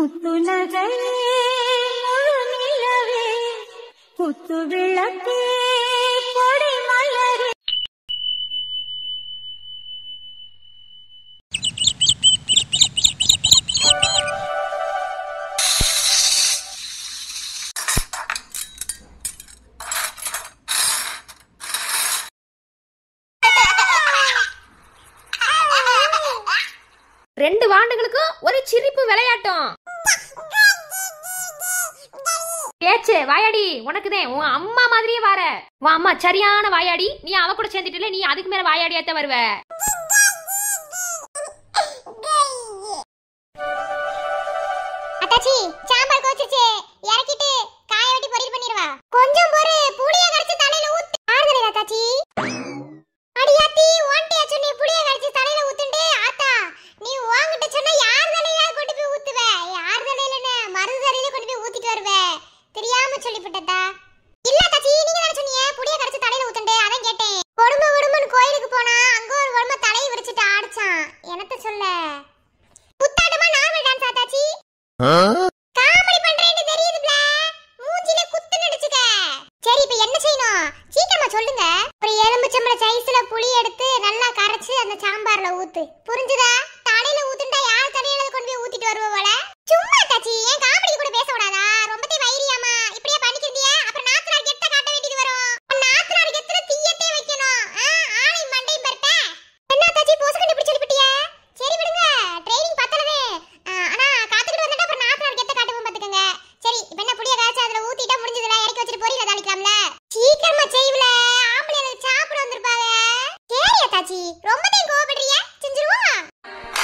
முத்து நகையே முழு நிலவே முத்து விளக்கே பொடி மலரே. ரெண்டு வாண்டுகளுக்கு ஒரு சிரிப்பு விளையாட்டம். பேச்சு வாயாடி உனக்குதே உன் அம்மா மாதிரியே வார. உன் அம்மா சரியான வாயாடி. நீ அவ கூட சேர்ந்துட்டுல நீ அதுக்கு மேல வாயாடியாத்த வருவ. அத்தாச்சி சாம்பார் கோச்சிச்சு இறக்கிட்டு காய வெட்டி பொரியல் பண்ணிடுவா. கொஞ்சம் பொறு புளிய கரைச்சு தலையில ஊத்து. ஆறுதலே அத்தாச்சி. அடியாத்தி ஓண்டியா சொன்னி புளிய கரைச்சு தலையில ஊத்துண்டே ஆத்தா நீ வாங்கிட்ட சொன்னா யார் தலையில கொண்டு போய் ஊத்துவ? யார் தலையிலனே மருது தலையில கொண்டு போய் ஊத்திட்டு வருவே. தெரியாம சொல்லிவிட்டதா? இல்ல அத்தாச்சி நீங்க தான சொன்னீங்க புளிய கரைச்சு தலையில ஊத்துண்டே அதான் கேட்டேன். கொடுமன்னு கோயிலுக்கு போனா அங்க ஒரு கொடும தலையை விரிச்சிட்டு ஆடிச்சான். என்னத்த சொல்ல? புத்தாட்டமா நார்மல் டான்ஸ் ஆத்தாச்சி. காமெடி பண்றேன்னு தெரியுதுல. மூஞ்சில குத்து நடிச்சுக்க. சரி இப்போ என்ன செய்யணும்? சீக்கிரமா சொல்லுங்க. ஒரு எலுமிச்சம்பழ சைஸ்ல புளி எடுத்து நல்லா கரைச்சு அந்த சாம்பார்ல ஊத்து. புரிஞ்சுதா? தலையில ஊத்துண்டா யார் தலையில கொண்டு போய் ஊத்திட்டு வருவவள? சும்மா தாச்சி ஏன் காமெடி கூட பேச கூடாதா? ரொம்பவே வைரியாமா இப்படியே பண்ணிக்கிறதியா? அப்புறம் நாத்தனார் கெட்ட காட்ட வேண்டியது வரும். நாத்தனார் கெட்டல தீயத்தே வைக்கணும். ஆளை மண்டை பரட்ட. என்ன தாச்சி போசக்கண்டி இப்படி சொல்லிட்டியா? சரி விடுங்க. ட்ரைனிங் பத்தலவே. ஆனா காத்துக்கிட்டு வந்துட்டா அப்புறம் நாத்தனார் கெட்ட காட்டுவோம் பாத்துக்கங்க. சரி இப்போ என்ன புளிய காய்ச்சி அதுல ஊத்திட்டா முடிஞ்சதுல இறக்கி வச்சிட்டு பொரியல தாளிக்கலாம்ல. சீக்கிரமா செய்வல. ஆம்பளைங்க சாப்பிட வந்திருப்பாங்க. சரி தாச்சி ரொம்பவே கோவப்படுறியா? செஞ்சிருவோம்.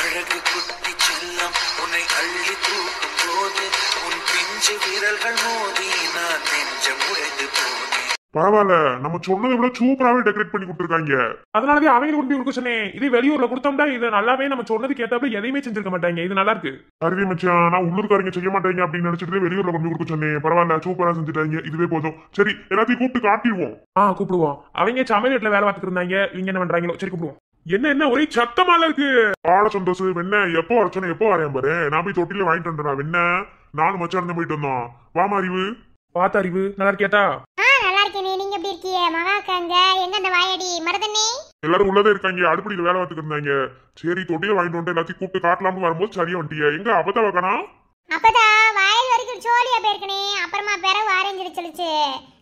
அழகு குட்டி செல்லம் உன்னை அள்ளி தூக்கும் போது உன் பிஞ்சு விரல்கள் மோதி நான் நெஞ்சம் உடைந்து போனேன். பரவாயில்ல, நம்ம சொன்னதை விட சூப்பராவே டெக்கரேட் பண்ணி கொடுத்துருக்காங்க. அதனாலதான் அவங்க கொண்டு போய் கொடுக்க சொன்னேன். இது வெளியூர்ல கொடுத்தோம்டா இது நல்லாவே நம்ம சொன்னதுக்கு ஏத்தாப்புல எதையுமே செஞ்சிருக்க மாட்டாங்க. இது நல்லா இருக்கு. அறிவி மச்சான், நான் உள்ளூர்காரங்க செய்ய மாட்டாங்க அப்படின்னு நினைச்சிட்டு வெளியூர்ல கொண்டு கொடுக்க சொன்னேன். பரவாயில்ல, சூப்பரா செஞ்சுட்டாங்க. இதுவே போதும். சரி எல்லாத்தையும் கூப்பிட்டு காட்டிடுவோம். கூப்பிடுவோம். அவங்க சமையல் வீட்டுல வேலை பார்த்துட்டு இருந்தாங்க. இவங்க என்ன பண்றாங்களோ சரி கூப்பிடுவோம். என்ன ஒரே சத்தமால இருக்கு. ஆட சந்தோஷ் வெண்ண எப்போ வர சொன்ன எப்போ வரேன் பாரு. நான் போய் தொட்டில வாங்கிட்டு வந்துட்டேன் வெண்ண. நானும் மச்சான் போயிட்டு வந்தோம். வாமா அறிவு. பார்த்த அறிவு நல்லா இருக்கியாட்டா? நல்லா இருக்கேனே. நீங்க எப்படி இருக்கீங்க? மகாக்காங்க எங்க அந்த வாயடி மருதனே? எல்லாரும் உள்ளதே இருக்காங்க. அடுப்படியில வேலை பார்த்துட்டு இருந்தாங்க. சரி தொட்டில வாங்கிட்டு வந்து எல்லாத்தையும் கூப்பிட்டு காட்டலாம்னு வரும்போது சரியா வந்துட்டியா? எங்க அப்பதான் வைக்கணும். அப்பதான் வயல் வரைக்கும் சோழியா போயிருக்கனே. அப்புறமா பிறகு ஆரஞ்சிரு சொல்லிச்சு.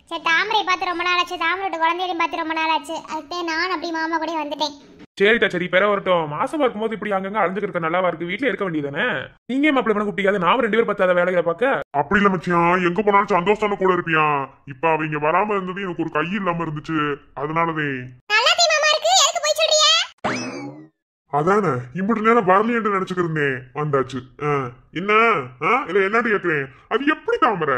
சரி தாமரை பார்த்து ரொம்ப நாள் ஆச்சு. தாமரோட குழந்தையும் பார்த்து ரொம்ப நாள் ஆச்சு. அதுக்கே நான் அப்படி மாமா கூட வந்துட்டேன். சரிட்டா சரி பெற வரட்டும். மாசமா இருக்கும்போது இப்படி அங்கங்க அழிஞ்சுக்கிற நல்லாவா இருக்கு. வீட்டுல இருக்க வேண்டியதானே. நீங்க மாப்பிள்ள பண்ண கூப்பிட்டீங்க. நாம 2 பேரும் பத்தாத வேலைகளை பார்க்க. அப்படி இல்ல மச்சியான், எங்க போனாலும் சந்தோஷம் கூட இருப்பியா. இப்ப அவங்க வராம இருந்தது எனக்கு ஒரு கை இல்லாம இருந்துச்சு. அதனாலவே அதானே இப்படி நேரம் வரலையேன்னு நினைச்சுக்கிறேன். வந்தாச்சு. என்ன இல்ல என்னடி கேக்குறேன். அது எப்படி தாமர?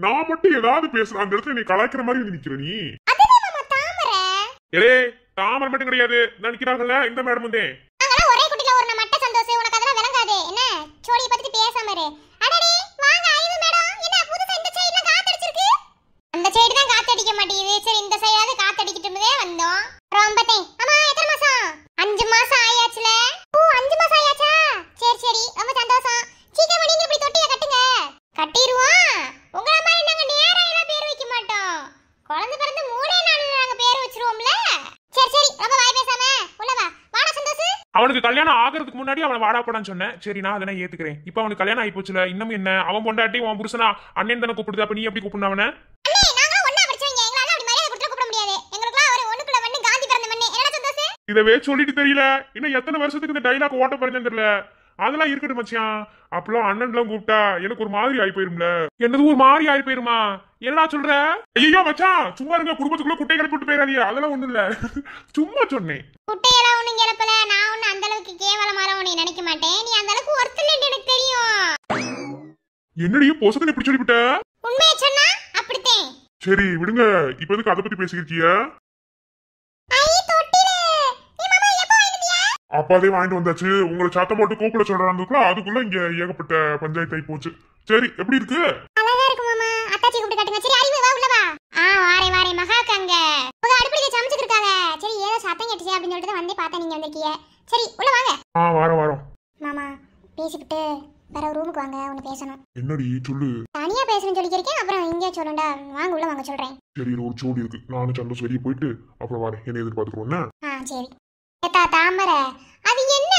நான் மட்டும் ஏதாவது பேசுறேன் அந்த இடத்துல நீ கலாய்க்கிற மாதிரி நிக்கிற. நீ ஏ தாமரை மட்டும் கிடையாது நினைக்கிறாங்கல்ல இந்த மேடம் வந்து. ஒரே குட்டில ஒரு மட்ட சந்தோஷம். உனக்கு அதெல்லாம் விளங்காது. என்ன சோழியை பத்தி பேசாம இரு. அடடே வாங்க ஐது மேடம். என்ன புதுசா இந்த சைடுல காத்தடிச்சிருக்கு? அந்த சைடு தான் காத்தடிக்க மாட்டேங்குது. சரி இந்த சைடாவது காத்தடிக்கிட்டுமே வந்தோம். ரொம்பதே. அம்மா எத்தனை மாசம்? 5 மாசம் ஆயாச்சுல. ஓ 5 மாசம் ஆயாச்சா? சரி ரொம்ப சந்தோஷம். சீக்கிரமா நீங்க இப்படி தொட்டிய கட்டுங்க. கட்டிடுவோம். உங்கள மாதிரி நாங்க நேரா எல்லாம் பேர் வைக்க மாட்டோம். குழந்தை பிறந்து 3 நாள்ல நாங்க பேர் வச்சிருவோம்ல. சரி ரொம்ப வாய் பேசாம உள்ள வா. வாடா சந்தோஷ். அவனுக்கு கல்யாணம் ஆகிறதுக்கு முன்னாடி அவனை வாடா போடான்னு சொன்னேன். சரி நான் அதனை ஏத்துக்கிறேன். இப்ப அவனுக்கு கல்யாணம் ஆகி போச்சுல. இன்னும் என்ன அவன் பொண்டாட்டி உன் புருஷனா அண்ணன் தானே கூப்பிடுது. அப்ப நீ எப்படி கூப்பிடணும் அவனை? இதவே சொல்லிட்டு தெரியல. இன்னும் எத்தனை வருஷத்துக்கு இந்த டைலாக் ஓட்ட போறேன்னு தெரியல. அதெல்லாம் இருக்கட்டும் மச்சான். அப்பெல்லாம் அண்ணன் எல்லாம் கூப்பிட்டா எனக்கு ஒரு மாதிரி ஆயி போயிரும்ல. என்னது ஒரு மாதிரி ஆயி போயிருமா? என்ன சொல்ற? ஐயோ மச்சான் சும்மா இருங்க. குடும்பத்துக்குள்ள குட்டை கிளப்பிட்டு போயிடாதீங்க. அதெல்லாம் ஒண்ணும் இல்ல. சும்மா சொன்னேன். குட்டையெல்லாம் ஒண்ணும் கிளப்பல. நான் ஒண்ணு அந்த அளவுக்கு கேவலமான உன்னை நினைக்க மாட்டேன். நீ அந்த அளவுக்கு ஒருத்தலன்னு எனக்கு தெரியும். என்னடி பொசக்கனை இப்படி சொல்லிவிட்ட? உண்மையை சொன்னா அப்படித்தான். சரி விடுங்க. இப்ப எதுக்கு அதை பத்தி பேசிக்கிறியா? அப்பாதே வாங்கிட்டு வந்தாச்சு. உங்களை சத்தம் போட்டு கூப்பிட சொல்றாங்க. அதுக்குள்ள இங்க ஏகப்பட்ட பஞ்சாயத்து ஆகி போச்சு. சரி எப்படி இருக்கு? அழகா இருக்கு மாமா. அத்தாச்சி கூப்பிட்டு காட்டுங்க. சரி அறிவு வா உள்ள வா. வாரேன் மகாக்காங்க. உங்க அடுப்புல சமைச்சிட்டு இருக்காங்க. சரி ஏதோ சத்தம் கேட்டுச்சு அப்படின்னு சொல்லிட்டு வந்தே பார்த்தா நீங்க வந்திருக்கீங்க. சரி உள்ள வாங்க. வாரம் மாமா பேசிக்கிட்டு வேற ரூமுக்கு வாங்க, ஒன்று பேசணும். என்னடி சொல்லு. தனியா பேசணும்னு சொல்லிக்கிறேன், அப்புறம் இங்கே சொல்லண்டா. வாங்க உள்ள வாங்க சொல்றேன். சரி ஒரு சோடி இருக்கு, நானும் சந்தோஷ் வெளியே போயிட்டு அப்புறம் வரேன். என்ன எதிர்பார்த்துக்கணும். சரி. ஏத்தா தாமரை, அது என்ன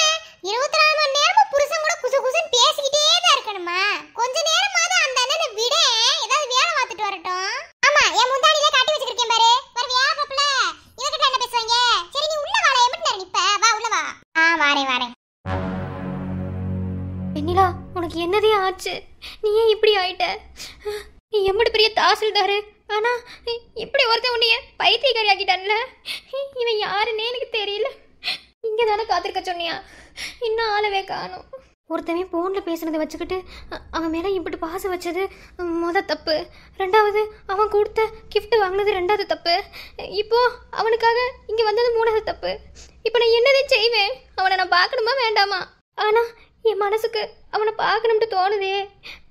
24 மணி நேரமும் புருஷன் கூட குசு குசுன்னு பேசிக்கிட்டே தான் இருக்கணுமா? கொஞ்ச நேரமாவது அந்த அண்ணனை விட ஏதாவது வேலை பார்த்துட்டு வரட்டும். ஆமா, என் முந்தானிலே காட்டி வச்சிருக்கேன் பாரு. வேற வேலை பாப்பல இவகிட்ட என்ன பேசுவாங்க? சரி நீ உள்ள வாடா, எப்படி நேரம் நிப்ப? வா உள்ள வா. வாரேன். வெண்ணிலா, உனக்கு என்னதே ஆச்சு? நீ ஏன் இப்படி ஆயிட்ட? நீ எம்படி பெரிய தாசில்தாரு, ஆனா இப்படி ஒருத்தன் உன்னைய பைத்தியக்காரி ஆக்கிட்டான்ல. இவன் யாருன்னே எனக்கு தெரியல. இங்கே தானே காத்திருக்க சொன்னியா? இன்னும் ஆளவே காணும். ஒருத்தவன் ஃபோனில் பேசுனதை வச்சுக்கிட்டு அவன் மேலே இப்படி பாசம் வச்சது தப்பு. ரெண்டாவது அவன் கொடுத்த கிஃப்ட் வாங்கினது ரெண்டாவது தப்பு. இப்போ அவனுக்காக இங்கே வந்தது மூணாவது தப்பு. இப்போ நான் என்னதே செய்வேன்? அவனை நான் பார்க்கணுமா வேண்டாமா? ஆனால் என் மனசுக்கு அவனை பார்க்கணும்ட்டு தோணுதே.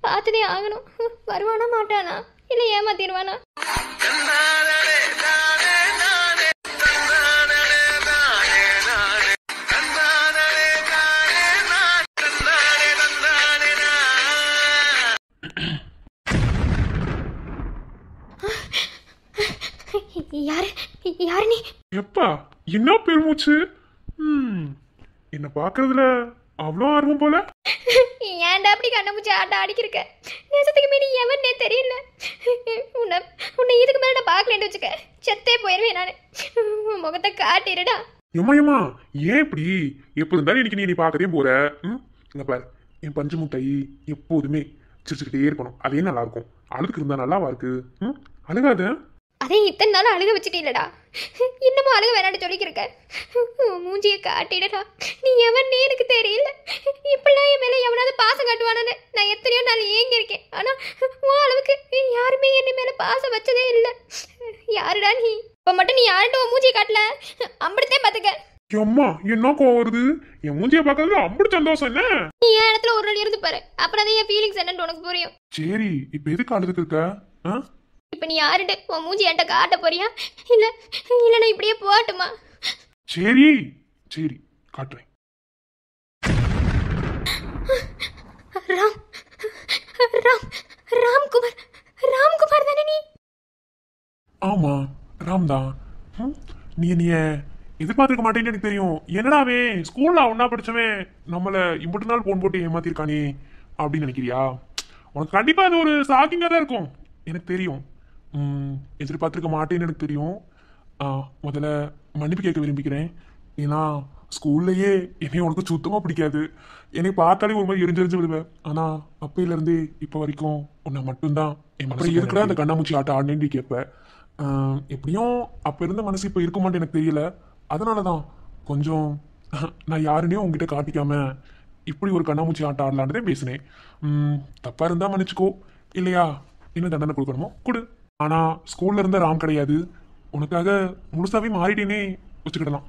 பார்த்துதே ஆகணும். வருவானா மாட்டானா, இல்லை ஏமாத்திடுவானா? யாரு நீ? எப்பா என்ன பெருமூச்சு? என்ன பாக்குறதுல அவ்வளோ ஆர்வம் போல. ஏன்டா அப்படி கண்ணமுச்சி ஆட்டம் அடிக்கிருக்க? நேசத்துக்கு மீறி எவனே தெரியல. உன்னை இதுக்கு மேல நான் பார்க்கலன்னு வச்சுக்க, செத்தே போயிருவேன் நான். உன் முகத்தை காட்டிடுடா. ஏமா ஏன் இப்படி? எப்போது இருந்தாலும் இன்னைக்கு நீ பார்க்கறதே போற. இங்க பாரு, என் பஞ்சு முட்டை எப்போதுமே சிரிச்சுக்கிட்டே இருக்கணும். அதே நல்லா இருக்கும். அழுதுக்கு இருந்தா நல்லாவா இருக்கு? அழுகாத. அதே இத்தனை நாளும் அழுக வச்சுட்டீங்களடா, இன்னமும் அழுக வேணான்னு சொல்லிக்கிருக்க. மூஞ்சியை காட்டிடடா. நீ எவனே எனக்கு தெரியல. இப்பெல்லாம் என் மேலே எவனாவது பாசம் காட்டுவானு நான் எத்தனையோ நாள் ஏங்கியிருக்கேன். ஆனால் உன் அளவுக்கு யாருமே என்ன மேலே பாசம் வச்சதே இல்லை. யாருடா நீ? இப்போ மட்டும் நீ யார்கிட்ட உன் மூஞ்சியை காட்டல, அம்படுத்தே பார்த்துக்க. அம்மா என்ன கோவம் வருது? என் மூஞ்சியை பார்க்கறதுல அம்படி சந்தோஷம். என்ன நீ என் இடத்துல ஒரு நாள் இருந்து பாரு, அப்புறம் தான் என் ஃபீலிங்ஸ் என்னன்னு உனக்கு புரியும். சரி, இப்போ எதுக்கு அழுதுக்கு இருக்க? இப்ப நீ யாருட்டு உன் மூஞ்சி என்கிட்ட காட்ட போறியா, இல்ல நான் இப்படியே போட்டுமா? சரி காட்டுறேன். ராம் ராம் ராம்குமார் தானே நீ? ஆமா ராம் தான். நீ எதிர்பார்த்துக்க மாட்டேன்னு எனக்கு தெரியும். என்னடாவே ஸ்கூல்ல ஒன்னா படிச்சவன் நம்மள இம்பட்டு நாள் போன் போட்டு ஏமாத்திருக்கானே அப்படின்னு நினைக்கிறியா? உனக்கு கண்டிப்பா அது ஒரு ஷாக்கிங்கா தான் இருக்கும், எனக்கு தெரியும். எதிர்பார்த்துருக்க மாட்டேன்னு எனக்கு தெரியும். முதல்ல மன்னிப்பு கேட்க விரும்பிக்கிறேன். ஏன்னா ஸ்கூல்லையே என்னையும் உனக்கு சுத்தமாக பிடிக்காது. என்னை பார்த்தாலே ஒரு மாதிரி எரிஞ்செறிஞ்சு விடுவேன். ஆனால் அப்பையிலேருந்து இப்போ வரைக்கும் உன்னை மட்டும்தான் என் மனசு இருக்கிற அந்த கண்ணாமூச்சி ஆட்டம் ஆடினேன்னு கேட்பேன். எப்படியும் அப்போ இருந்த மனசு இப்போ இருக்க மாட்டேன்னு எனக்கு தெரியல. அதனால தான் கொஞ்சம் நான் யாருன்னே உங்ககிட்ட காட்டிக்காம இப்படி ஒரு கண்ணாமூச்சி ஆட்டம் ஆடலான்றதே பேசினேன். தப்பாக இருந்தால் மன்னிச்சுக்கோ, இல்லையா என்ன தண்டனை கொடுக்கணுமோ கொடு. ஆனால் ஸ்கூல்ல இருந்த ராம் கிடையாது, உனக்காக முழுசாவே மாறிட்டேனே வச்சுக்கிடலாம்.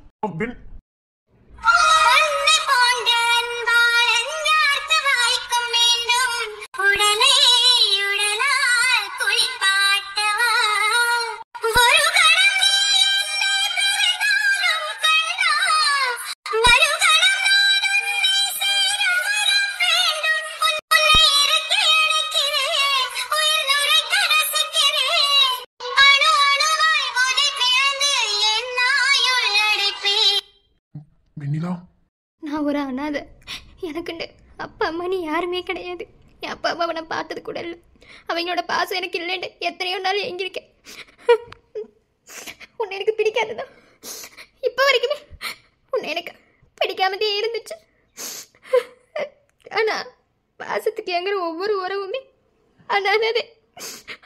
நான் ஒரு அனாதை. எனக்குண்டு அப்பா அம்மா நீ யாருமே கிடையாது. என் அப்பா அம்மாவை நான் பார்த்தது கூட இல்லை. அவங்களோட பாசம் எனக்கு இல்லைன்னு எத்தனையோ நாள் எங்கிருக்கேன். உன்னை எனக்கு பிடிக்காதுதான். இப்போ வரைக்குமே உன்னை எனக்கு பிடிக்காமதே இருந்துச்சு. ஆனா பாசத்துக்கு எங்கிற ஒவ்வொரு உறவுமே அனாதே.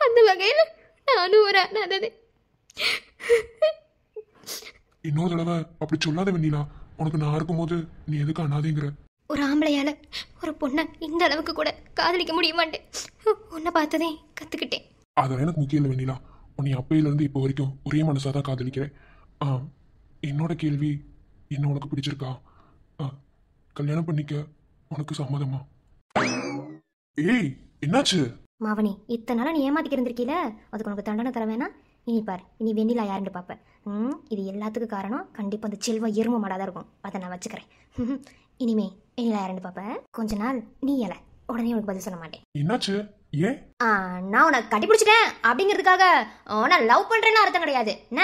அந்த வகையில் நானும் ஒரு அனாதே. இன்னொரு தடவை அப்படி சொல்லாத வெண்ணிலா. உனக்கு நான் இருக்கும்போது நீ எதுக்கு அனாதைங்கிற? ஒரு ஆம்பளையால ஒரு பொண்ணை இந்த அளவுக்கு கூட காதலிக்க முடியுமாட்டேன். உன்னை பார்த்ததே கத்துக்கிட்டேன். அதெல்லாம் எனக்கு முக்கியம் இல்லை வெண்ணிலா. உன்னை அப்பையிலேருந்து இப்போ வரைக்கும் ஒரே மனசாதான் காதலிக்கிறேன். என்னோட கேள்வி, என்ன உனக்கு பிடிச்சிருக்கா? கல்யாணம் பண்ணிக்க உனக்கு சம்மதமா? ஏய் என்னாச்சு? மாவனி, இத்தனை நாளா நீ ஏமாத்திக்க இருந்திருக்கீல, அதுக்கு உனக்கு தண்டனை தர வேணா? இனி பாரு, இனி வெண்ணிலா யாருன்னு பார்ப்பேன். இது எல்லாத்துக்கும் காரணம் கண்டிப்பாக அந்த செல்வம் எரும மாடாதான் இருக்கும். அதை நான் வச்சுக்கிறேன். இனிமே இல்லை ரெண்டு பாப்பேன் கொஞ்ச நாள் நீ இலை உடனே உனக்கு பதில் சொல்ல மாட்டேன். என்னாச்சு? ஏன்? நான் உன்னை கட்டிப்பிடிச்சிட்டேன் அப்படிங்கிறதுக்காக உன்னை லவ் பண்ணுறேன்னு அர்த்தம் கிடையாது. என்ன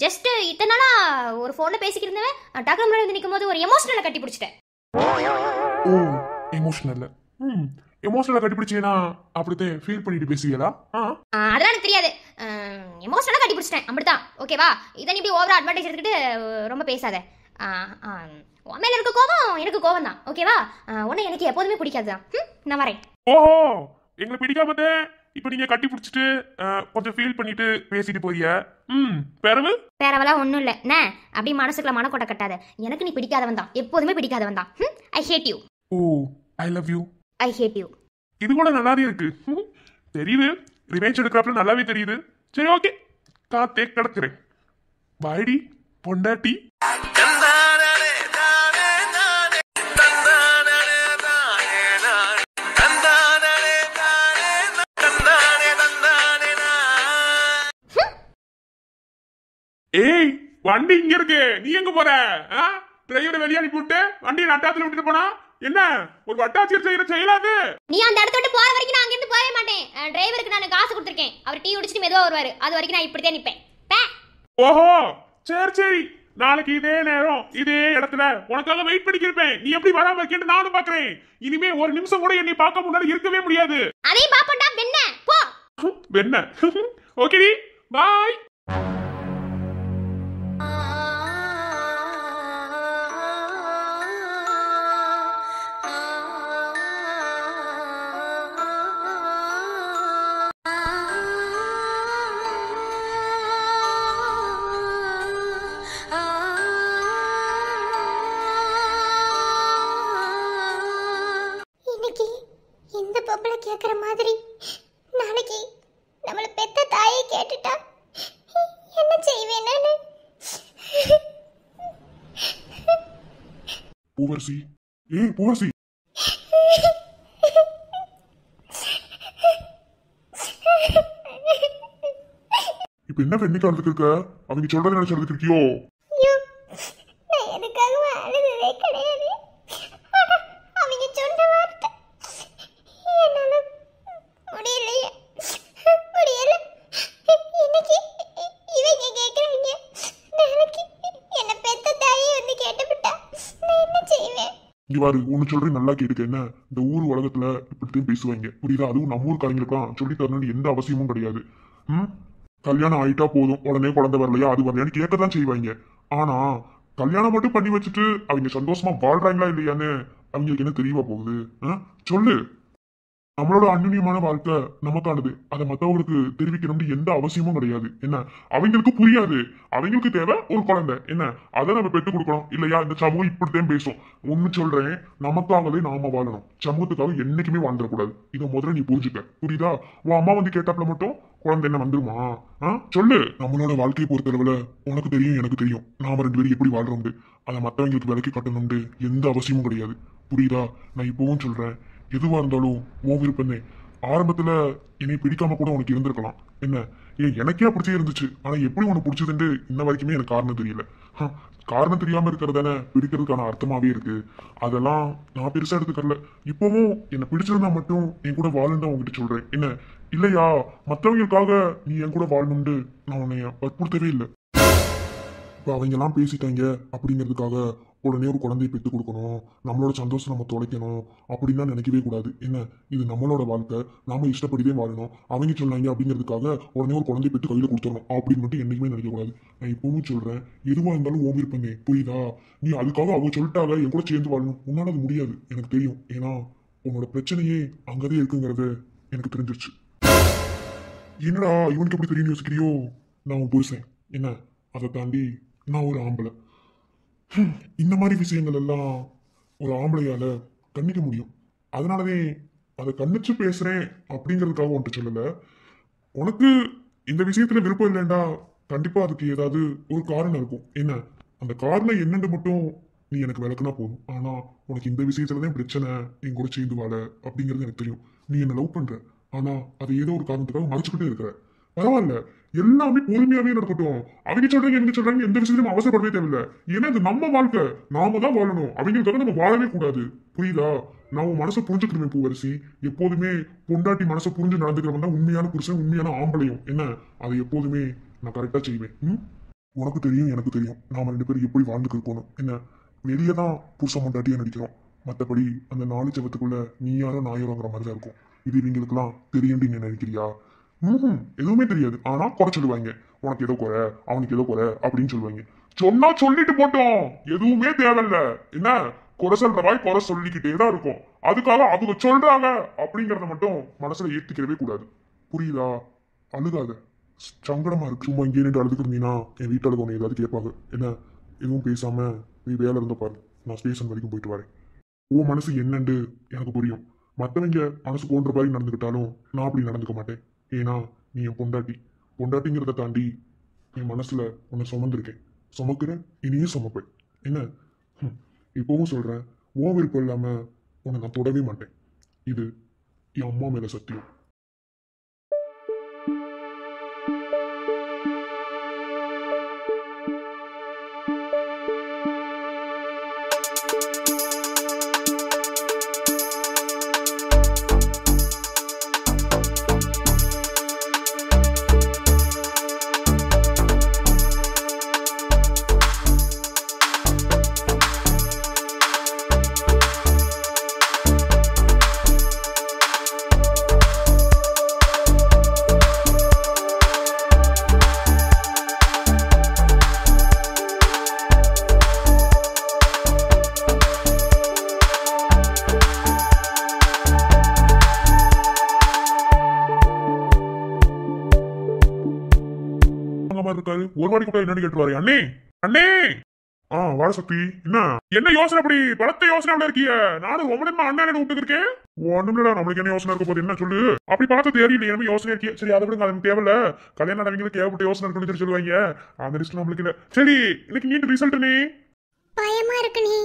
ஜஸ்ட் இத்தனை நாளாக ஒரு ஃபோனில் பேசிக்கிட்டு இருந்தவன் டக்குனு முன்னாடி வந்து நிற்கும் போது ஒரு எமோஷனலை கட்டி பிடிச்சிட்டேன். ஓ எமோஷனல். எமோஷனலா கட்டிப்பிடிச்சேனா அப்படித்தான் ஃபீல் பண்ணிட்டு பேசுவீங்களா? அதெல்லாம் எனக்கு தெரியாது. எமோஷனலாக கட்டி பிடிச்சிட்டேன் அப்படித்தான். ஓகேவா? இதை நீ இப்படி ஓவரா அட்வான்டேஜ் எடுத்துக்கிட்டு ரொம்ப பேசாத. உன் மேல இருக்க கோவம் எனக்கு கோவம் தான். ஓகேவா? உன்னை எனக்கு எப்போதுமே பிடிக்காது தான். நான் வரேன். ஓஹோ, எங்களை பிடிக்காமதே இப்ப நீங்க கட்டி பிடிச்சிட்டு கொஞ்சம் ஃபீல் பண்ணிட்டு பேசிட்டு போறிய. பேரவெல்லாம் ஒன்றும் இல்லை. என்ன அப்படி மனசுக்குள்ள மனக்கோட்டை கட்டாத. எனக்கு நீ பிடிக்காதவன் தான், எப்போதுமே பிடிக்காதவன் தான். I hate you. Oh I love you. I hate you. இது கூட நல்லாவே இருக்கு. தெரியுது, ரிவெஞ்ச் எடுக்கிறாப்புல நல்லாவே தெரியுது. சரி ஓகே, காத்தே கிடக்குறேன். பாய்டி பொண்டாட்டி. ஏய் வண்டி இங்க இருக்கு, நீ எங்க போற? டிரைவரை வெளியே அனுப்பி விட்டு வண்டியை நட்டாத்துல விட்டுட்டு போனா என்ன ஒரு வட்டாட்சியர் செய்யற செயலாது? நீ அந்த இடத்த விட்டு போற வரைக்கும் நான் அங்க இருந்து போகவே மாட்டேன். டிரைவருக்கு நான் காசு கொடுத்துருக்கேன். அவர் டீ குடிச்சிட்டு மெதுவா வருவாரு. அது வரைக்கும் நான் இப்படித்தான் நிப்பேன். ஓஹோ சரி சரி, நாளைக்கு இதே நேரம் இதே இடத்துல உனக்காக வெயிட் பண்ணிக்கிருப்பேன். நீ எப்படி வராம இருக்கேன்னு நானும் பாக்குறேன். இனிமே ஒரு நிமிஷம் கூட என்னை பார்க்க முன்னாடி இருக்கவே முடியாது. அதையும் பாப்பண்டா வெண்ண போ. வெண்ண. ஓகேடி, பாய். இந்த பொம்பளை கேக்குற மாதிரி நாளைக்கு நம்மள பெத்த தாயை கேட்டுட்டா என்ன செய்வேன் நானு? பூவரசி, ஏய் பூவரசி, இப்ப என்ன வெண்ணிக்கு அழுதுக்கு இருக்க? அவங்க சொல்றதை நினைச்சு அழுதுக்கு இருக்கியோ? நான் எதுக்காக அழுததே கிடையாது. அவங்க சொன்ன வார்த்தை என்னால முடியலையே, முடியல. இன்னைக்கு இவங்க கேக்குறாங்க, நாளைக்கு என்ன பெத்த தாயே வந்து கேட்டுவிட்டா நான் என்ன செய்வேன்? இங்க பாரு, ஒண்ணு சொல்றேன் நல்லா கேட்டுக்க. என்ன இந்த ஊர் உலகத்துல இப்படித்தான் பேசுவாங்க, புரியுதா? அதுவும் நம்ம ஊருக்காரங்களுக்கும் சொல்லி தரணும்னு எந்த அவசியமும் கிடையாது. கல்யாணம் ஆயிட்டா போதும், உடனே குழந்தை வரலையா அது வரலையான்னு கேட்கதான் செய்வாங்க. ஆனா கல்யாணம் மட்டும் பண்ணி வச்சுட்டு அவங்க சந்தோஷமா வாழ்றாங்களா இல்லையான்னு அவங்களுக்கு என்ன தெரியவா போகுது? சொல்லு. நம்மளோட அந்யுன்யமான வாழ்க்கை நமக்கானது. அதை மற்றவங்களுக்கு தெரிவிக்கணும்னு எந்த அவசியமும் கிடையாது. என்ன அவங்களுக்கு புரியாது. அவங்களுக்கு தேவை ஒரு குழந்தை. என்ன அதை நம்ம பெற்றுக் கொடுக்கணும் இல்லையா? இந்த சமூகம் இப்படித்தான் பேசும். ஒன்னு சொல்றேன், நமக்காகவே நாம வாழணும். சமூகத்துக்காக என்னைக்குமே வாழ்ந்துடக்கூடாது. இதை முதல்ல நீ புரிஞ்சுக்க, புரியுதா? உன் அம்மா வந்து கேட்டாப்புல மட்டும் குழந்தை என்ன வந்துருமா? சொல்லு. நம்மளோட வாழ்க்கையை பொறுத்தளவுல உனக்கு தெரியும் எனக்கு தெரியும் நாம ரெண்டு பேரும் எப்படி வாழ்றோம்னு. அதை மற்றவங்களுக்கு விலக்கி கட்டணும்னு எந்த அவசியமும் கிடையாது, புரியுதா? நான் இப்பவும் சொல்றேன், எதுவா இருந்தாலும் உன் விருப்பமே. ஆரம்பத்துல என்னை பிடிக்காம கூட உனக்கு இருந்திருக்கலாம். என்ன எனக்கே பிடிச்சே இருந்துச்சு. ஆனா எப்படி உனக்கு பிடிச்சதுன்னு இன்ன வரைக்குமே எனக்கு காரணம் தெரியல. காரணம் தெரியாம இருக்கிறதானே பிடிக்கிறதுக்கான அர்த்தமாவே இருக்கு. அதெல்லாம் நான் பெருசா எடுத்துக்கல. இப்பவும் என்ன பிடிச்சிருந்தா மட்டும் என் கூட வாழுன்னு உங்ககிட்ட சொல்றேன். என்ன இல்லையா? மற்றவங்களுக்காக நீ என் கூட வாழணும்னு நான் உன்னைய வற்புறுத்தவே இல்லை. இப்ப அவங்க எல்லாம் பேசிட்டாங்க அப்படிங்கிறதுக்காக உடனே ஒரு குழந்தையை பெற்று கொடுக்கணும், நம்மளோட சந்தோஷம் நம்ம தொலைக்கணும் அப்படின்னு நினைக்கவே கூடாது. என்ன இது நம்மளோட வாழ்க்கை, நாம இஷ்டப்படிவே வாழணும். அவங்க சொன்னாங்க அப்படிங்கிறதுக்காக உடனே ஒரு குழந்தையை பெற்று கையில கொடுத்துடணும் அப்படின்னு மட்டும் என்னைக்குமே நினைக்க கூடாது. நான் இப்பவும் சொல்றேன், எதுவா இருந்தாலும் ஓம் விருப்பமே, புரியுதா? நீ அதுக்காக அவங்க சொல்லிட்டாங்க என் கூட சேர்ந்து வாழணும், உன்னால அது முடியாது எனக்கு தெரியும். ஏன்னா உன்னோட பிரச்சனையே அங்கதான் இருக்குங்கிறது எனக்கு தெரிஞ்சிருச்சு. என்னடா இவனுக்கு எப்படி தெரியும் யோசிக்கிறியோ? நான் உன் புருஷன். என்ன அதை தாண்டி நான் ஒரு ஆம்பளை. இந்த மாதிரி விஷயங்கள் எல்லாம் ஒரு ஆம்பளையால கண்ணிக்க முடியும். அதனாலவே அதை கண்ணிச்சு பேசுறேன் அப்படிங்கிறதுக்காக உன்கிட்ட சொல்லல. உனக்கு இந்த விஷயத்துல விருப்பம் இல்லைண்டா கண்டிப்பா அதுக்கு ஏதாவது ஒரு காரணம் இருக்கும். என்ன அந்த காரணம் என்னன்னு மட்டும் நீ எனக்கு விளக்குனா போதும். ஆனா உனக்கு இந்த விஷயத்துலதான் பிரச்சனை, என் கூட சேர்ந்து வாழ அப்படிங்கிறது எனக்கு தெரியும். நீ என்ன லவ் பண்ற, ஆனா அது ஏதோ ஒரு காரணத்துக்காக மறைச்சுக்கிட்டே இருக்கிற. பரவாயில்ல, எல்லாமே பொறுமையாவே நடக்கட்டும். அவங்க சொல்றாங்க இவங்க சொல்றாங்க எந்த விஷயத்தையும் அவசரப்படவே தேவையில்ல. ஏன்னா இது நம்ம வாழ்க்கை, நாம தான் வாழணும். அவங்களுக்காக நம்ம வாழவே கூடாது. புரியுதா? நான் உன் மனசை புரிஞ்சுக்கிறேன் பூவரசி. எப்போதுமே பொண்டாட்டி மனசை புரிஞ்சு நடந்துக்கிறவன் தான் உண்மையான புருஷன், உண்மையான ஆம்பளையும். என்ன அதை எப்போதுமே நான் கரெக்டா செய்வேன். உனக்கு தெரியும் எனக்கு தெரியும் நாம 2 பேரும் எப்படி வாழ்ந்துக்கு இருக்கணும். என்ன வெளியே தான் புருஷன் பொண்டாட்டியா நடிக்கிறோம், மற்றபடி அந்த 4 செவத்துக்குள்ள நீ யாரோ நான் யாரோங்கிற மாதிரி தான் இருக்கும். இது இவங்களுக்குலாம் தெரியும் நீ நினைக்கிறியா? எதுவுமே தெரியாது. ஆனா குறை சொல்லுவாங்க, உனக்கு ஏதோ குறை அவனுக்கு ஏதோ குறை அப்படின்னு சொல்லுவாங்க. சொன்னா சொல்லிட்டு போட்டோம், எதுவுமே தேவையில்ல. என்ன குறை சொல்ற வாய் குறை சொல்லிக்கிட்டே தான் இருக்கும். அதுக்காக அவங்க சொல்றாங்க அப்படிங்கறத மட்டும் மனசுல ஏத்திக்கிறவே கூடாது. புரியுதா? அழுகாத, சங்கடமா இருக்கு. சும்மா இங்கே நின்று அழுதுக்கிறீங்கன்னா என் வீட்டாளர் உன்னை ஏதாவது கேட்பாங்க. என்ன எதுவும் பேசாம நீ வேலை இருந்த பாரு, நான் ஸ்டேஷன் வரைக்கும் போயிட்டு வரேன். உன் மனசு என்னன்னு எனக்கு புரியும். மற்றவங்க மனசு போன்ற மாதிரி நடந்துக்கிட்டாலும் நான் அப்படி நடந்துக்க மாட்டேன். ஏன்னா நீ என் பொண்டாட்டிங்கிறத தாண்டி என் மனசுல உன்னை சுமந்திருக்கேன், சுமக்கிறேன், இனியும் சுமப்பேன். என்ன இப்பவும் சொல்றேன், உன் விருப்பம் இல்லாம உன்னை நான் தொடவே மாட்டேன். இது என் அம்மா மேல சத்தியம். இருக்காரு ஒரு வாடி கூட என்னன்னு கேட்டுவாரு. அண்ணே அண்ணே வாட சக்தி, என்ன யோசனை அப்படி பலத்த யோசனை இருக்கிய? நானும் ரொம்ப நேரமா அண்ணா விட்டு இருக்கேன். ஒண்ணுமில்லடா, நம்மளுக்கு என்ன யோசனை இருக்க போது என்ன சொல்லு. அப்படி பார்த்து தெரியல என்ன யோசனை இருக்கே. சரி அதை விடுங்க, அது தேவையில்ல. கல்யாணம் நடவங்களுக்கு ஏகப்பட்ட யோசனை இருக்குன்னு சொல்லுவாங்க, அந்த லிஸ்ட் நம்மளுக்கு இல்ல. சரி இன்னைக்கு நீட் ரிசல்ட் நீ பயமா இருக்கு. நீ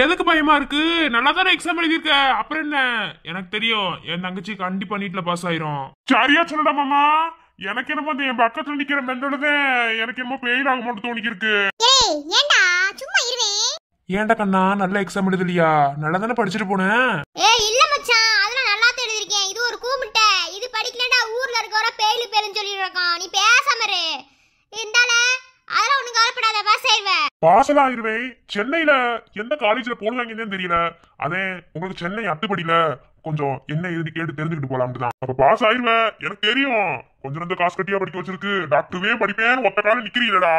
எதுக்கு பயமா இருக்கு? நல்லா தானே எக்ஸாம் எழுதிருக்க, அப்புறம் என்ன? எனக்கு தெரியும் என் தங்கச்சி கண்டிப்பா நீட்ல பாஸ் ஆயிரும். சரியா சொல்லடா மாமா. எனக்கு என்னமோ என் பக்கத்துல நிக்கிற மெண்டோடதான் எனக்கு என்னமோ பெயில் ஆக மாட்டேன் தோணிக்கு இருக்கு. ஏண்டா சும்மா இருவே. ஏன்டா கண்ணா நல்ல எக்ஸாம் எழுதலையா? நல்லா தானே படிச்சுட்டு போனேன். இல்ல மச்சான், அதெல்லாம் நல்லா எழுதிருக்கேன். இது ஒரு கூமுட்ட. இது படிக்கலடா ஊர்ல இருக்கவர பேலுன்னு சொல்லிட்டு இருக்கான். நீ பேசாம இரு. இந்தால அதெல்லாம் ஒண்ணு கவலைப்படாத, பாஸ் ஆயிடுவேன். பாஸ் எல்லாம் ஆயிடுவேன். சென்னையில எந்த காலேஜ்ல போடுவாங்கன்னு தெரியல. அதே உங்களுக்கு சென்னை அத்துப்படியில கொஞ்சம் என்ன எழுதி கேட்டு தெரிஞ்சுக்கிட்டு போலாம்னு தான். அப்ப பாஸ் ஆயிடுவேன் எனக்கு தெரியும். கொஞ்சம் கொஞ்சம் காசு கட்டியா படிக்க வச்சிருக்கு. டாக்டர்வே படிப்பேன் ஒத்த காலம் நிக்கிறீங்களா?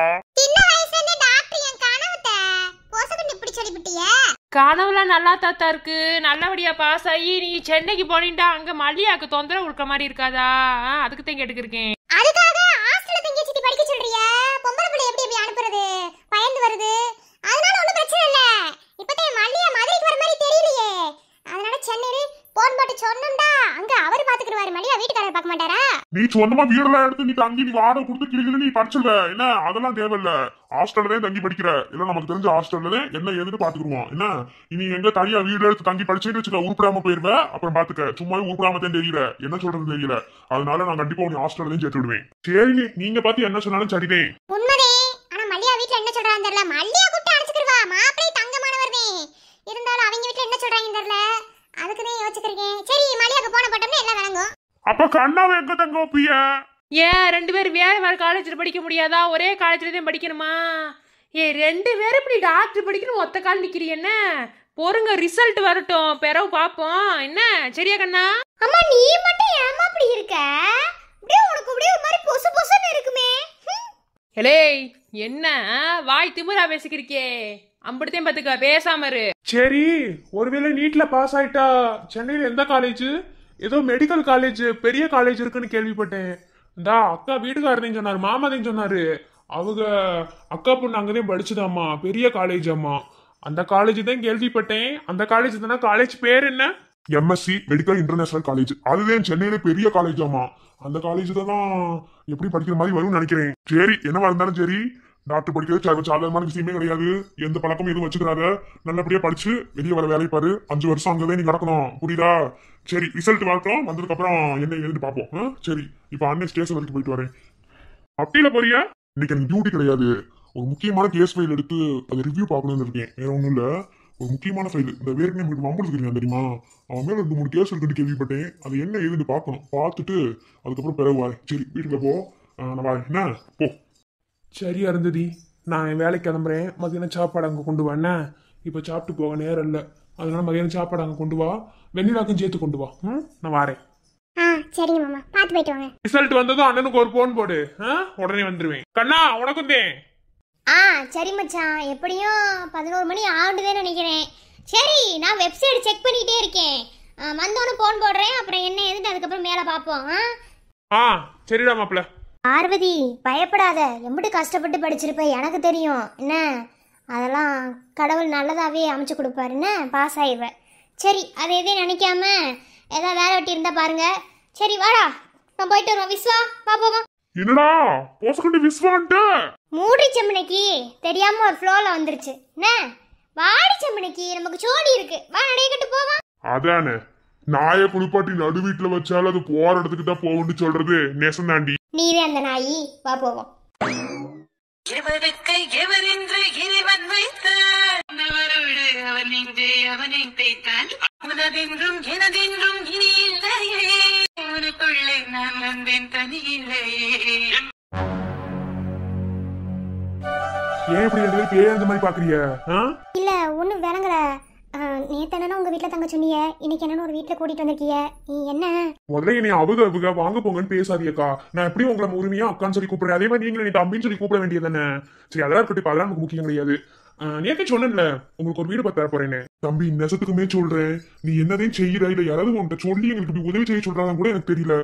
கனவுலாம் நல்லா தாத்தா இருக்கு. நல்லபடியா பாஸ் ஆகி நீ சென்னைக்கு போனீண்டா அங்க மல்லியாக்கு தொந்தரவு கொடுக்க மாதிரி இருக்காதா? அதுக்கு தான் கேட்டுக்கிருக்கேன். அதுக்காக ஹாஸ்டல்ல தங்கி சிட்டி படிக்க சொல்றியா? பொம்பளை பிள்ளை எப்படி அனுப்புறது? பயந்து வருது. அதனால ஒண்ணும் பிரச்சனை இல்ல. இப்பதே மல்லியா மதுரைக்கு வர மாதிரி தெரியலையே. அதனால சென்னையில போன் போட்டு சொன்னோம்டா, அங்க அவர் பாத்துக்குவாரு. மல்லியா வீட்டுக்காரர் பார்க்க மாட்டாரா? நீ சொந்தமா வீடெல்லாம் எடுத்து நீ தங்கி நீ வாடகை கொடுத்து கிளிகள நீ படிச்சுடுவ. என்ன அதெல்லாம் தேவையில்ல. ஹாஸ்டல்ல தான் தங்கி படிக்கிற. இல்ல நமக்கு தெரிஞ்ச ஹாஸ்டல்ல தான் என்ன ஏதுன்னு பாத்துக்குவோம். என்ன இனி எங்க தனியா வீடு எடுத்து தங்கி படிச்சுட்டு வச்சுக்க, உருப்படாம போயிருவ. அப்புறம் பாத்துக்க, சும்மா உருப்படாம தான் தெரியல, என்ன சொல்றது தெரியல. அதனால நான் கண்டிப்பா உன்னை ஹாஸ்டல்ல தான் சேர்த்து விடுவேன். சரி நீங்க பாத்து என்ன சொன்னாலும் சரிதே. உண்மைதே. ஆனா மல்லியா வீட்ல என்ன சொல்றாங்க தெரியல. மல்லியா கூட்டி அடிச்சுக்குவா. மாப்பிளை தங்கமானவர்தே. இருந்தாலும் அவங்க வீட்ல என்ன சொல்றாங்க தெரியல. அதுக்குதான் யோசிச்சிருக்கேன். சரி மல்லியாக்கு போன போட்டோம்னா எல்லாம் விளங்கும். அப்ப கண்ணாவை எங்க தங்க வைப்பிய? ஏன் 2 பேரும் வேற வேற காலேஜ்ல படிக்க முடியாதா? ஒரே காலேஜ்ல தான் படிக்கணுமா? 2 பேரும் இப்படி டாக்டர் படிக்கணும் ஒத்த கால் நிக்கிறீ என்ன? பொறுங்க, ரிசல்ட் வரட்டும், பிறகு பாப்போம். என்ன சரியா கண்ணா? அம்மா நீ மட்டும் ஏமா அப்படி இருக்க? அப்படியே உனக்கு அப்படியே ஒரு மாதிரி பொசு பொசுன்னு இருக்குமே. ஹலே என்ன வாய் திமிரா பேசிக்கிருக்கே? அம்படுத்தையும் பாத்துக்க, பேசாம இரு. சரி ஒருவேளை நீட்ல பாஸ் ஆயிட்டா சென்னையில எந்த காலேஜ்? ஏதோ மெடிக்கல் காலேஜ், பெரிய காலேஜ் இருக்குன்னு கேள்விப்பட்டேன். இந்த அக்கா வீட்டுக்காரதையும் சொன்னாரு, மாமாதையும் சொன்னாரு. அவங்க அக்கா பொண்ணு அங்கதான் படிச்சுதாம்மா, பெரிய காலேஜ் அம்மா. அந்த காலேஜ் தான் கேள்விப்பட்டேன். அந்த காலேஜ் தானே? காலேஜ் பேர் என்ன? MSc medical international college. அதுதான் சென்னையில பெரிய காலேஜ் ஆமா. அந்த காலேஜ் தான் எப்படி படிக்கிற மாதிரி வரும்னு நினைக்கிறேன். சரி என்னவா இருந்தாலும் சரி, டாக்டர் படிக்கிறது சாதாரணமான விஷயமே கிடையாது. எந்த பழக்கமும் எதுவும் வச்சுக்கிறாத, நல்லபடியா படிச்சு வெளியே வர வேலையை பாரு. 5 வருஷம் அங்கதான் நீ நடக்கணும், புரியுதா? சரி, ரிசல்ட் வரட்டும், வந்ததுக்கு அப்புறம் என்ன ஏதுன்னு பாப்போம். சரி, இப்ப அண்ணன் ஸ்டேஷன் வரைக்கும் போயிட்டு வரேன். அப்படியில போறியா? இன்னைக்கு எனக்கு டியூட்டி கிடையாது. ஒரு முக்கியமான கேஸ் ஃபைல் எடுத்து அதை ரிவ்யூ பார்க்கணும்னு இருக்கேன். வேற ஒண்ணும் இல்ல, ஒரு முக்கியமான ஃபைல். இந்த வேர்க்கு நம்மளுக்கு மம்பளுக்கு தெரியும் தெரியுமா? அவன் மேல 2-3 கேஸ் இருக்குன்னு கேள்விப்பட்டேன். அது என்ன ஏதுன்னு பார்க்கணும். பார்த்துட்டு அதுக்கப்புறம் பிறகு வரேன். சரி, வீட்டுல போ, நான் வரேன். என்ன போ. சரி அருந்ததி, நான் என் வேலைக்கு கிளம்புறேன். மதியானம் சாப்பாடு அங்கே கொண்டு வாண்ணே. இப்போ சாப்பிட்டு போக நேரம் இல்லை, அதனால மதியானம் சாப்பாடு அங்கே கொண்டு வா. வெண்ணிலாக்கும் சேர்த்து கொண்டு வா. நான் வரேன். சரிங்க மாமா, பார்த்து போயிட்டு வாங்க. ரிசல்ட் வந்ததும் அண்ணனுக்கு ஒரு போன் போடு. உடனே வந்துருவேன். கண்ணா, உனக்கும் தே. சரி மச்சான், எப்படியும் 11 மணி ஆகுதுன்னு நினைக்கிறேன். சரி, நான் வெப்சைட் செக் பண்ணிட்டே இருக்கேன். வந்தோன்னு போன் போடுறேன். அப்புறம் என்ன ஏதுன்னு அதுக்கப்புறம் மேலே பார்ப்போம். சரிடா மாப்பிள்ள. பார்வதி, பயப்படாத. எம்பிட்டு கஷ்டப்பட்டு படிச்சிருப்ப எனக்கு தெரியும். என்ன அதெல்லாம் கடவுள் நல்லதாவே அமைச்சு கொடுப்பாரு. என்ன பாஸ் ஆயிடுவேன். சரி, அதை எதையும் நினைக்காம ஏதாவது வேலை வெட்டி இருந்தா பாருங்க. சரி வாடா, நான் போயிட்டு வருவோம். விஸ்வா, பாப்போமா? என்னடா போசக்கண்டி விஸ்வான்ட்ட மூடி செம்மனைக்கு தெரியாம ஒரு ஃப்ளோல வந்துருச்சு. என்ன வாடி செம்மனைக்கு, நமக்கு சோடி இருக்கு. வா, நடைய கட்டு போவோம். அதானே, நாயை குளிப்பாட்டி நடு வீட்டுல வச்சாலும் அது போற இடத்துக்கு தான் போகும்னு சொல்றது நெசந்தாண்டி. நீவே அந்த நாயி, வா போவோம். எவருக்கு எவர் என்று இறைவன் வைத்தான், அவன் நெஞ்சே அவனை தைத்தான். உனதென்றும் எனதென்றும் இனி இல்லையே, உனக்குள்ளே நான் வந்தேன் தனி இல்லையே. ஏன் இப்படி 2 பேரும் பேர் அந்த மாதிரி பாக்குறீங்க? இல்ல, ஒண்ணும் விளங்கல. நேத்து என்னன்னா உங்க வீட்டுல தங்க சொன்னீங்க, இன்னைக்கு என்னன்னு ஒரு வீட்டுல கூட்டிட்டு வந்திருக்கீங்க. என்ன முதல்ல என்னை அவங்க வாங்க போங்கன்னு பேசாதியக்கா. நான் எப்படி உங்களை உரிமையா அக்கான்னு சொல்லி கூப்பிடுறேன், அதே மாதிரி நீங்களும் நீ தம்பின்னு சொல்லி கூப்பிட வேண்டியது தானே. சரி, அதெல்லாம் இருக்கட்டும், அதெல்லாம் நமக்கு முக்கியம் கிடையாது. நேற்று சொன்னேன்ல உங்களுக்கு ஒரு வீடு பார்த்து தர போறேன்னு. தம்பி, நெசத்துக்குமே சொல்றேன், நீ என்னதையும் செய்யற இல்ல யாராவது உன்கிட்ட சொல்லி எங்களுக்கு இப்படி உதவி செய்ய சொல்றாங்க கூட எனக்கு தெரியல.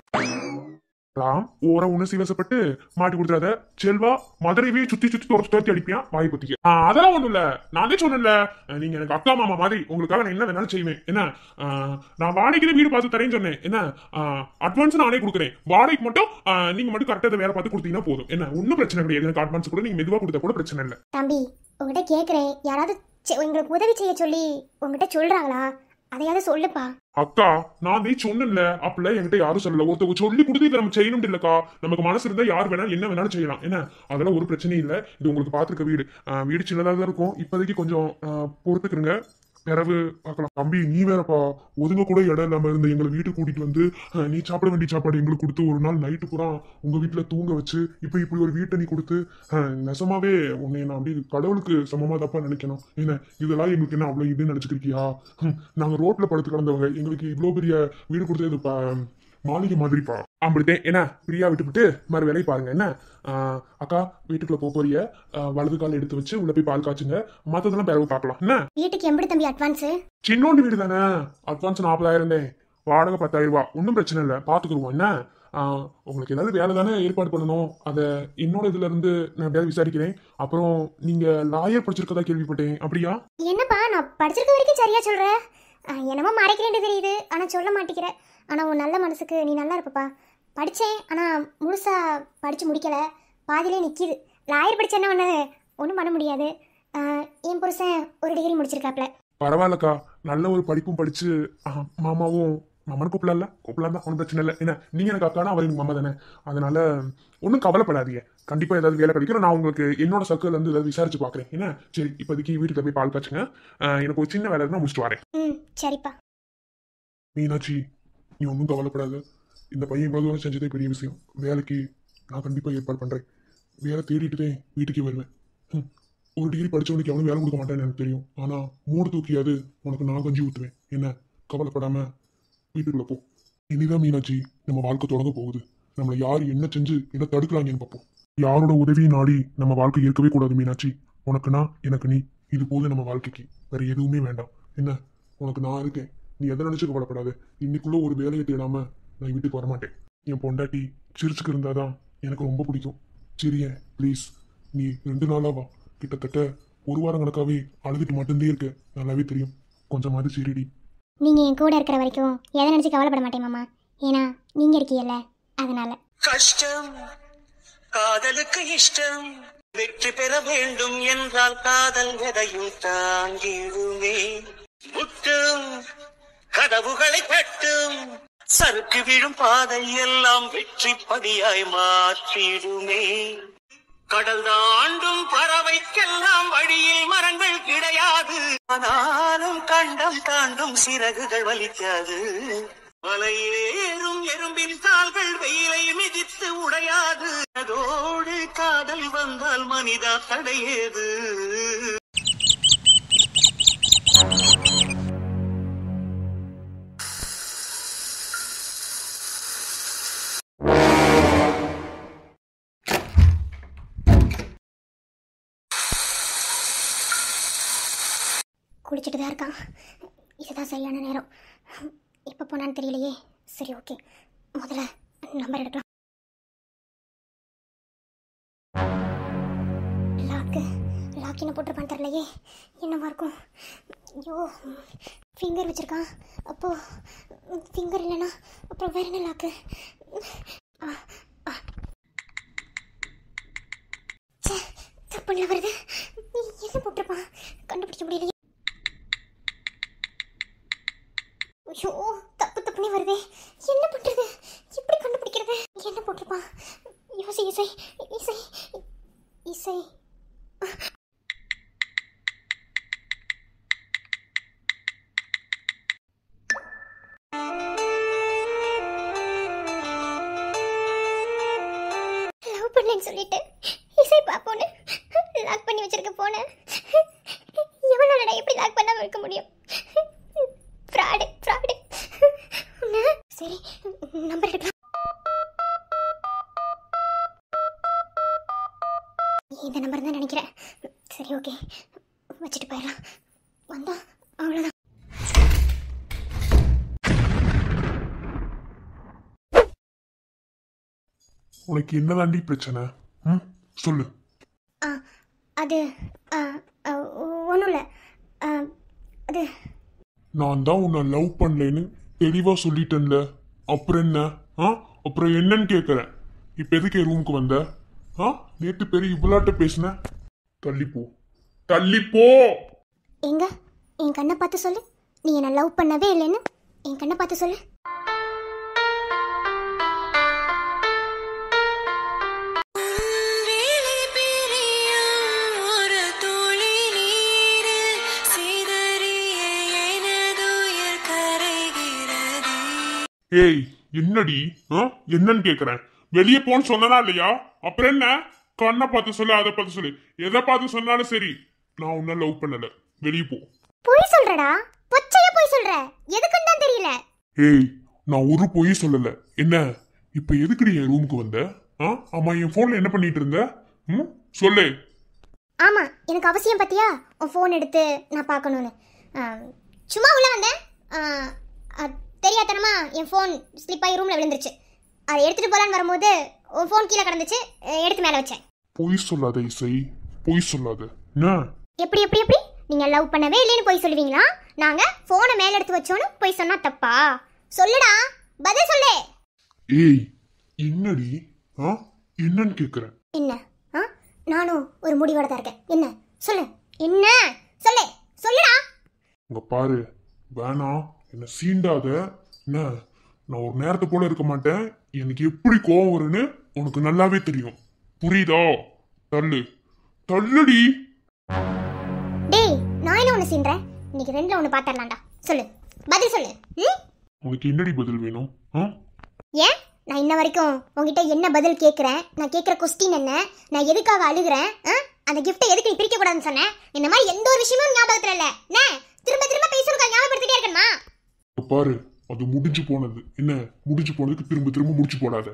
ஓர உணர்ச்சி வசப்பட்டு மாட்டி கொடுத்துறாத. செல்வா மதுரையே சுத்தி சுத்தி துரத்தி அடிப்பியான் வாய் குத்திக்க. அதெல்லாம் ஒண்ணும் இல்ல, நானே சொன்னேன்ல, நீங்க எனக்கு அக்கா மாமா மாதிரி, உங்களுக்காக நான் என்ன வேணாலும் செய்வேன். என்ன நான் வாடகைக்கு வீடு பார்த்து தரேன்னு சொன்னேன். என்ன அட்வான்ஸ் நானே கொடுக்குறேன். வாடகைக்கு மட்டும் நீங்க மட்டும் கரெக்டா வேலை பார்த்து கொடுத்தீங்கன்னா போதும். என்ன ஒன்னும் பிரச்சனை கிடையாது. எனக்கு அட்வான்ஸ் கூட நீங்க மெதுவா கொடுத்தா கூட பிரச்சனை இல்லை. தம்பி, உங்ககிட்ட கேக்குறேன், யாராவது உங்களுக்கு உதவி செய்ய சொல்லி உங்ககிட்ட சொல்றாங்களா? அதையாவது சொல்லுப்பா. அக்கா, நான் சொன்னேன்ல, அப்பல என்கிட்ட யாரும் சொல்லல. ஒருத்தவங்க சொல்லி கொடுத்து இதை நம்ம செய்யணும் இல்லக்கா. நமக்கு மனசு இருந்தா யார் வேணாலும் என்ன வேணாலும் செய்யலாம். என்ன அதெல்லாம் ஒரு பிரச்சனையும் இல்லை. இது உங்களுக்கு பாத்துருக்க வீடு. வீடு சின்னதாக தான் இருக்கும். இப்போதைக்கு கொஞ்சம் பொறுத்துக்கிறங்க, பிறகு பார்க்கலாம். தம்பி, நீ வேறப்பா, ஒதுங்க கூட இடம் இல்லாம இருந்த எங்களை வீட்டுக்கு கூட்டிட்டு வந்து நீ சாப்பிட வேண்டிய சாப்பாடு எங்களுக்கு கொடுத்து ஒரு நாள் நைட்டு பூரா உங்க வீட்டுல தூங்க வச்சு இப்படி ஒரு வீட்டை நீ கொடுத்து, நெசமாவே உன்னை நான் அப்படி கடவுளுக்கு சமமா தப்பா நினைக்கணும். என்ன இதெல்லாம் எங்களுக்கு என்ன அவ்வளவு இதுன்னு நினைச்சுக்கிறியா? நாங்க ரோட்ல படுத்து கிடந்தவங்க, எங்களுக்கு இவ்வளவு பெரிய வீடு கொடுத்தது மாளிகை மாதிரிப்பா. அப்படித்தேன். என்ன பிரியா விட்டுவிட்டு மறு வேலையை பாருங்க. என்ன அக்கா, வீட்டுக்குள்ள போறிய வலது கால எடுத்து வச்சு உள்ள போய் பால் காய்ச்சுங்க. மத்ததெல்லாம் பிறகு பார்க்கலாம். என்ன வீட்டுக்கு எப்படி தம்பி அட்வான்ஸ்? சின்னோண்டு வீடு தானே, அட்வான்ஸ் 40,000, வாடகை 10,000 ரூபாய். ஒன்றும் பிரச்சனை இல்லை, பாத்துக்குருவோம். என்ன உங்களுக்கு ஏதாவது வேலை தானே ஏற்பாடு பண்ணணும். அதை என்னோட இதுல இருந்து நான் எப்படியாவது விசாரிக்கிறேன். அப்புறம் நீங்க லாயர் படிச்சிருக்கதா கேள்விப்பட்டேன், அப்படியா? என்னப்பா, நான் படிச்சிருக்க வரைக்கும் சரியா சொல்றேன். என்னமோ மறைக்கிறேன்னு தெரியுது, ஆனா சொல்ல மாட்டேங்கிற. ஆனா உன் நல்ல மனசுக்கு நீ நல்லா இருப்பப்பா. படிச்சேன், ஆனா முழுசா படிச்சு முடிக்கல, பாதியிலே நிக்கிது. லாயர் படிச்ச என்ன பண்ண ஒன்றும் பண்ண முடியாது. என் புருஷன் ஒரு டிகிரி முடிச்சிருக்காப்ல. பரவாயில்லக்கா, நல்ல ஒரு படிப்பும் படிச்சு மாமாவும் மாமனு கூப்பிடலாம் தான், ஒன்றும் பிரச்சனை இல்லை. என்ன நீங்க எனக்கு அக்கானா அவர் எனக்கு மாமா தானே, அதனால ஒன்றும் கவலைப்படாதீங்க. கண்டிப்பா ஏதாவது வேலை கிடைக்கும். நான் உங்களுக்கு என்னோட சர்க்கிள் வந்து ஏதாவது விசாரிச்சு பாக்குறேன். என்ன சரி, இப்போதைக்கு வீட்டுக்கு போய் பால் காய்ச்சுங்க. எனக்கு ஒரு சின்ன வேலை இருக்கு, நான் முடிச்சுட்டு வரேன். சரிப்பா. மீனாட்சி, நீ ஒன்றும் கவலைப்படாத. இந்த பையன் இவ்வளவு தூரம் செஞ்சதே பெரிய விஷயம். வேலைக்கு நான் கண்டிப்பா ஏற்பாடு பண்றேன். வேலை தேடிட்டுதே வீட்டுக்கே வருவேன். ஒரு டிகிரி படிச்சவனுக்கு எவனும் வேலை கொடுக்க மாட்டேன்னு எனக்கு தெரியும். ஆனா மூடு தூக்கியாது உனக்கு நான் கஞ்சி ஊத்துவேன். என்ன கவலைப்படாம வீட்டுக்குள்ள போ. இனிதான் மீனாட்சி நம்ம வாழ்க்கை தொடங்க போகுது. நம்மளை யார் என்ன செஞ்சு என்ன தடுக்கலாங்கன்னு பார்ப்போம். யாரோட உதவியும் நாடி நம்ம வாழ்க்கை இருக்கவே கூடாது மீனாட்சி. உனக்கு நான், எனக்கு நீ, இது போது நம்ம வாழ்க்கைக்கு வேற எதுவுமே வேண்டாம். என்ன உனக்கு நான் இருக்கேன், நீ எதை நினைச்சு கவலைப்படாத. இன்னைக்குள்ள ஒரு வேலையை தேடாம நான் வீட்டுக்கு வரமாட்டேன். என் பொண்டாட்டி சிரிச்சுக்கு இருந்தாதான் எனக்கு ரொம்ப பிடிக்கும். சிரியே ப்ளீஸ். நீ 2 நாளா வா, கிட்டத்தட்ட 1 வாரம் கணக்காவே அழுதுட்டு மட்டும்தே இருக்க, நல்லாவே தெரியும். கொஞ்சமாவது சிரிடி. நீங்க என் கூட இருக்கிற வரைக்கும் எதை நினைச்சு கவலைப்பட மாட்டேன் மாமா. ஏன்னா நீங்க இருக்கீங்கல்ல, அதனால. கஷ்டம் காதலுக்கு இஷ்டம். வெற்றி பெற வேண்டும் என்றால் காதல் எதையும் தாங்கிடுமே. முட்டும் கதவுகளை தட்டும் சறுக்கு விழும் பாதை எல்லாம் வெற்றி படியாய் மாற்றிடுமே. கடல் தாண்டும் பறவைக்கெல்லாம் வழியில் மரங்கள் கிடையாது. ஆனாலும் கண்டம் தாண்டும் சிறகுகள் வலிக்காது. மலையேறும் எறும்பின் கால்கள் வெயிலை மிதித்து உடையாது. அதோடு காதல் வந்தால் மனிதா தடையேது. குளிச்சுட்டு தான் இருக்கான். இதுதான் சரியான நேரம். இப்போ போனான்னு தெரியலையே. சரி, ஓகே, முதல்ல நம்பர் எடுக்கலாம். லாக் என்ன போட்டிருப்பான்னு தெரியலையே. என்னவா இருக்கும்? ஐயோ, ஃபிங்கர் வச்சிருக்கான். அப்போ ஃபிங்கர் இல்லைன்னா அப்புறம் வேற என்ன லாக்கு? தப்புல வருது. என்ன போட்டிருப்பான்? கண்டுபிடிக்க முடியலையே. ஐயோ, தப்புனே வருதே. என்ன பண்றது? எப்படி கண்டுபிடிக்கிறது? என்ன போட்டிருப்பான்? யோசி. இசை இசை இசை. லவ் பண்ணேன்னு சொல்லிட்டு இசை பாப்போன்னு லாக் பண்ணி வச்சிருக்க போன. எவனாலடா எப்படி லாக் பண்ணாம இருக்க முடியும்? ஃப்ராடு. சரி, நம்பர் எடுக்கலாம். இந்த நம்பர் தான் நினைக்கிறேன். சரி, ஓகே, வச்சுட்டு போயிடலாம். வந்தா அவ்வளோதான். உனக்கு என்னதாண்டி பிரச்சனை? சொல்லு. அது ஒன்றும் இல்லை. அது நான் தான் உன்னை லவ் பண்ணலேன்னு தெளிவா சொல்லிட்டேன்ல. அப்புறம் என்ன? அப்புறம் என்னன்னு கேட்குறேன். இப்போ எதுக்கு என் ரூமுக்கு வந்த? நேற்று பெரிய இவ்வளாட்ட பேசின. தள்ளிப்போ. எங்க என் கண்ணை பார்த்து சொல்லு. நீ என்ன லவ் பண்ணவே இல்லைன்னு என் கண்ணை பார்த்து சொல்லு. ஏய், என்னடி? என்னன்னு கேக்குறேன். வெளியே போன்னு சொன்னா இல்லையா? அப்புறம் என்ன? கண்ணை பார்த்து சொல்லு, அதை பார்த்து சொல்லு. எதை பார்த்து சொன்னாலும் சரி, நான் உன்ன லவ் பண்ணல. வெளியே போ. போய் சொல்றடா, பொச்சையா போய் சொல்ற. எதுக்குன்னு தான் தெரியல. ஏய், நான் ஒரு பொய் சொல்லல. என்ன இப்ப எதுக்குடி என் ரூமுக்கு வந்த? ஆமா, என் போன்ல என்ன பண்ணிட்டு இருந்த? சொல்லு. ஆமா, எனக்கு அவசியம் பத்தியா உன் போன் எடுத்து நான் பார்க்கணும்னு. சும்மா உள்ள வந்தேன். தெரியாதனமா என் ஃபோன் ஸ்லிப் ஆகி ரூம்ல விழுந்துருச்சு. அதை எடுத்துட்டு போலான்னு வரும்போது உன் ஃபோன் கீழே கிடந்துச்சு. எடுத்து மேலே வச்சேன். பொய் சொல்லாத இசை, பொய் சொல்லாத. எப்படி எப்படி எப்படி நீங்க லவ் பண்ணவே இல்லைன்னு பொய் சொல்லுவீங்களா? நாங்க ஃபோனை மேல எடுத்து வச்சோன்னு பொய் சொன்னா தப்பா? சொல்லுடா, பதில் சொல்லு. ஏய், என்னடி? என்னன்னு கேக்குறேன். என்ன? நானும் ஒரு முடிவோட தான் இருக்கேன். என்ன சொல்லு? என்ன சொல்லு? சொல்லுடா. உங்க பாரு, வேணாம், என்ன சீண்டாத. என்ன, நான் ஒரு நேரத்தை போல இருக்க மாட்டேன். எனக்கு எப்படி கோவம் வரும்னு உனக்கு நல்லாவே தெரியும். புரியுதா? தள்ளுடி. டேய், நான் என்ன ஒண்ணு சீன்றேன்? இன்னைக்கு ரெண்டுல ஒண்ணு பாத்தறலாம்டா. சொல்லு, பதில் சொல்லு. உனக்கு என்னடி பதில் வேணும்? ஏன் நான் இன்ன வரைக்கும் உங்ககிட்ட என்ன பதில் கேட்குறேன்? நான் கேட்குற கொஸ்டின் என்ன? நான் எதுக்காக அழுகிறேன்? அந்த கிஃப்ட்டை எதுக்கு நீ பிரிக்க கூடாதுன்னு சொன்னேன்? இந்த மாதிரி எந்த ஒரு விஷயமும் ஞாபகத்துல இல்ல. திரும்ப திரும்ப பேசுறதுக்கு ஞாபகப்படுத்திட்டே இருக்கணுமா? பாரு, அது முடிஞ்சு போனது. என்ன முடிஞ்சு போனதுக்கு திரும்ப திரும்ப முடிச்சு போடாத.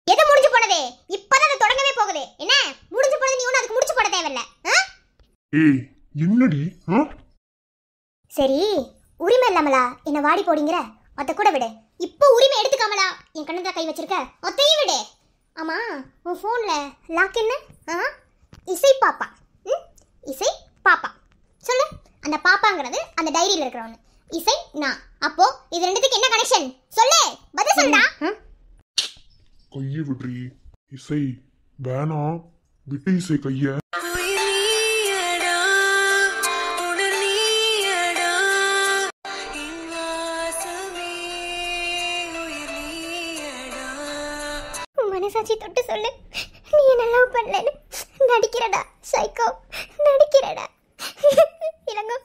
எது முடிஞ்சு போனது? இப்பதான் அது தொடங்கவே போகுது. என்ன முடிஞ்சு போனது? நீ ஒன்னும் அதுக்கு முடிச்சு போட தேவையில்ல. ஏய், என்னடி? சரி, உரிமை இல்லாமலா என்ன வாடி போடிங்கிற? அத கூட விடு. இப்போ உரிமை எடுத்துக்காமலா என் கண்ணத்துல கை வச்சிருக்க? ஒத்தையும் விடு. ஆமா, உன் போன்ல லாக் என்ன? இசை பாப்பா. இசை பாப்பா. சொல்லு. அந்த பாப்பாங்கிறது அந்த டைரியில இருக்கிறவனு. இசை நான். அப்போ இது ரெண்டுத்துக்கு என்ன கனெக்ஷன்? சொல்லு, பதில் சொல்லுடா. கையை விடுறி. இசை வேணாம், விட்டு இசை கைய. மனசாட்சி தொட்டு சொல்லு, நீ என்ன லவ் பண்ணலன்னு. நடிக்கிறடா சைக்கோ, நடிக்கிறடா. இளங்கோ,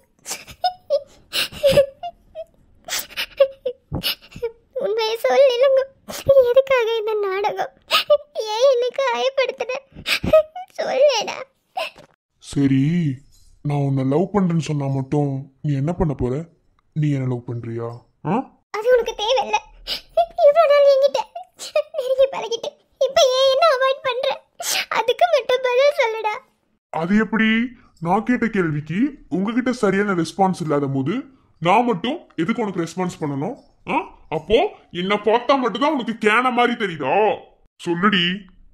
உண்மையை சொல் இளங்கோ. எதுக்காக இந்த நாடகம்? ஏன் என்னை காயப்படுத்துன? சொல்லேடா. சரி, நான் உன்னை லவ் பண்றேன்னு சொன்னா மட்டும் நீ என்ன பண்ண போற? நீ என்ன லவ் பண்றியா? அது உனக்கு தேவையில்லை. இவ்வளவு நாள் என்கிட்ட நெருங்கி பழகிட்டு இப்ப ஏன் என்ன அவாய்ட் பண்ற? அதுக்கு மட்டும் பதில் சொல்லுடா. அது எப்படி? நான் கேட்ட கேள்விக்கு உங்ககிட்ட சரியான ரெஸ்பான்ஸ் இல்லாத போது நான் மட்டும் எதுக்கு உனக்கு ரெஸ்பான்ஸ் பண்ணணும்? அப்போ என்ன பார்த்தா மட்டும்தான் உனக்கு கேன மாதிரி தெரியுதா? சொல்லுடி,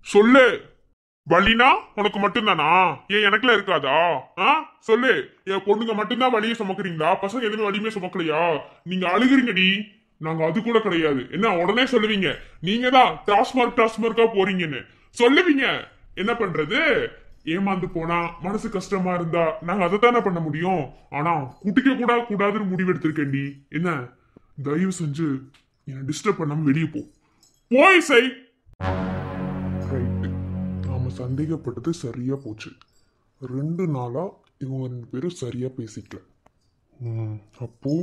சொல்லு. வலினா உனக்கு மட்டும்தானா? ஏன் எனக்குல இருக்காதா? சொல்லு. என் பொண்ணுங்க மட்டும்தான் வலியை சுமக்குறீங்களா? பசங்க எதுவுமே வலியுமே சுமக்கலையா? நீங்க அழுகுறீங்கடி, நாங்க அது கூட கிடையாது. என்ன உடனே சொல்லுவீங்க, நீங்க தான் டாஸ்மார்க்கா போறீங்கன்னு சொல்லுவீங்க. என்ன பண்றது? ஏமாந்து போனா மனசு கஷ்டமா இருந்தா நாங்க அதை தானே பண்ண முடியும். ஆனா குட்டிக்க கூடாதுன்னு முடிவெடுத்திருக்கேன்டி. என்ன தயவு செஞ்சு என்ன டிஸ்டர்ப் பண்ணாம வெளியே போ. போய் செய். ரைட்டு, நாம சந்தேகப்பட்டது சரியா போச்சு. 2 நாளா இவங்க 2 பேரும் சரியா பேசிக்கல. அப்போ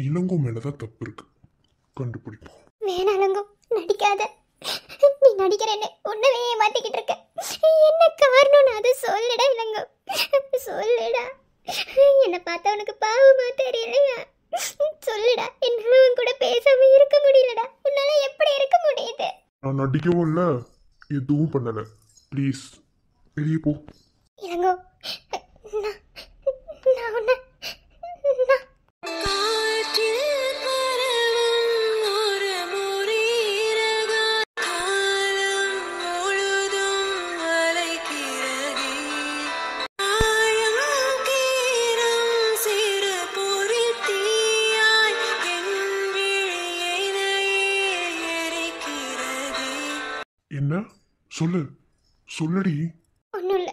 இளங்கோ மேலதான் தப்பு இருக்கு. கண்டுபிடிப்போம். வேணாம் இளங்கோ, நடிக்காத. நீ நடிக்கிறேன்னு உன்னவே ஏமாத்திக்கிட்டு இருக்க. என்ன காரணம்னு அதை சொல்லுடா இளங்கோ, சொல்லுடா. என்ன பார்த்தா உனக்கு பாவமா தெரியலையா? சொல்லுடா. என்னால உன் கூட பேசாம இருக்க முடியலடா. உன்னால எப்படி இருக்க முடியுது? நான் நடிக்கவும் இல்ல, எதுவும் பண்ணல. ப்ளீஸ் வெளியே போ. இளங்கோ, நான் உன்னை என்ன? சொல்லு, சொல்லுடி. ஒன்றும் இல்லை.